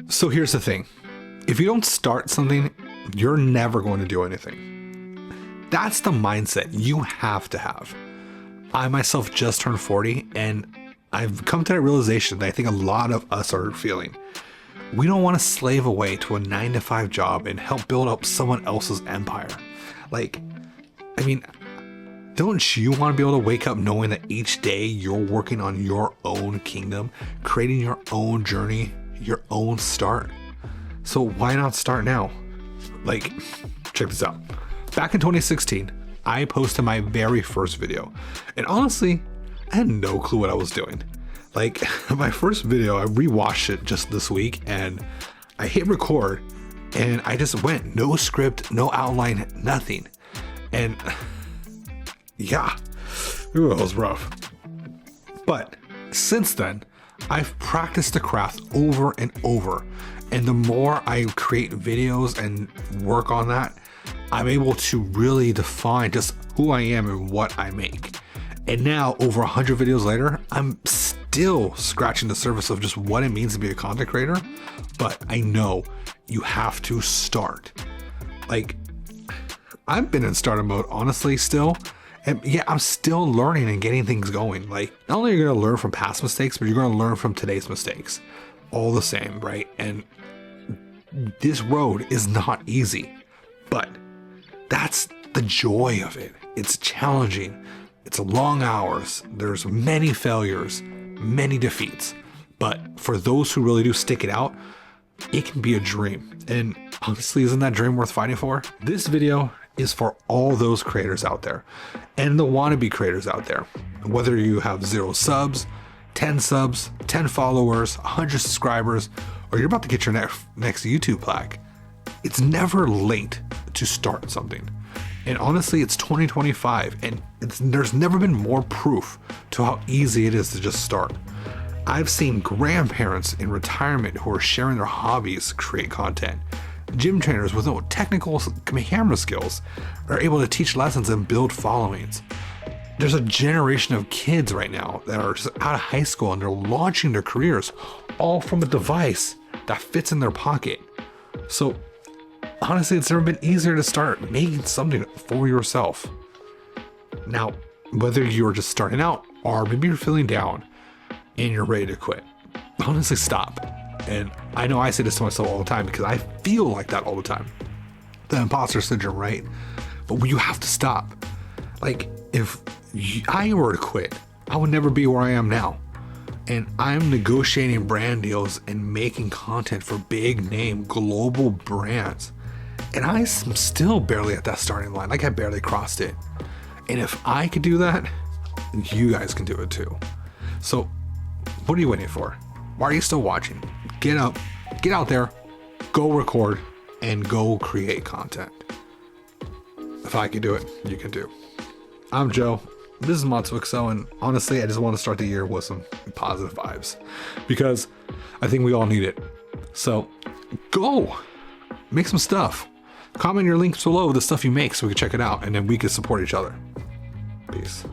So here's the thing. If you don't start something, you're never going to do anything. That's the mindset you have to have. I myself just turned 40, and I've come to that realization that I think a lot of us are feeling. We don't want to slave away to a 9-to-5 job and help build up someone else's empire. Like, I mean, don't you want to be able to wake up knowing that each day you're working on your own kingdom, creating your own journey, your own start? So why not start now? Like, check this out. Back in 2016, I posted my very first video. And honestly, I had no clue what I was doing. Like, my first video, I rewatched it just this week and I hit record and I just went, no script, no outline, nothing. And yeah, it was rough. But since then, I've practiced the craft over and over. And the more I create videos and work on that, I'm able to really define just who I am and what I make. And now, over 100 videos later, I'm still scratching the surface of just what it means to be a content creator. But I know you have to start. Like, I've been in startup mode, honestly, still. And yeah, I'm still learning and getting things going. Like, not only are you going to learn from past mistakes, but you're going to learn from today's mistakes. All the same, right? And this road is not easy, but that's the joy of it. It's challenging. It's long hours. There's many failures, many defeats. But for those who really do stick it out, it can be a dream. And honestly, isn't that dream worth fighting for? This video is for all those creators out there and the wannabe creators out there. Whether you have 0 subs, 10 subs, 10 followers, 100 subscribers, or you're about to get your next YouTube plaque, it's never late to start something. And honestly, it's 2025 and there's never been more proof to how easy it is to just start. I've seen grandparents in retirement who are sharing their hobbies create content. Gym trainers with no technical camera skills are able to teach lessons and build followings. There's a generation of kids right now that are just out of high school and they're launching their careers all from a device that fits in their pocket. So honestly, it's never been easier to start making something for yourself. Now, whether you're just starting out or maybe you're feeling down and you're ready to quit, honestly, stop. And I know I say this to myself all the time because I feel like that all the time. The imposter syndrome, right? But you have to stop. Like, if I were to quit, I would never be where I am now. And I'm negotiating brand deals and making content for big name global brands. And I'm still barely at that starting line. Like, I barely crossed it. And if I could do that, you guys can do it too. So what are you waiting for? Why are you still watching? Get up, get out there, go record, and go create content. If I can do it, you can do. I'm Joe. This is Matsuxo, and honestly, I just want to start the year with some positive vibes because I think we all need it. So go make some stuff. Comment your links below with the stuff you make so we can check it out and then we can support each other. Peace.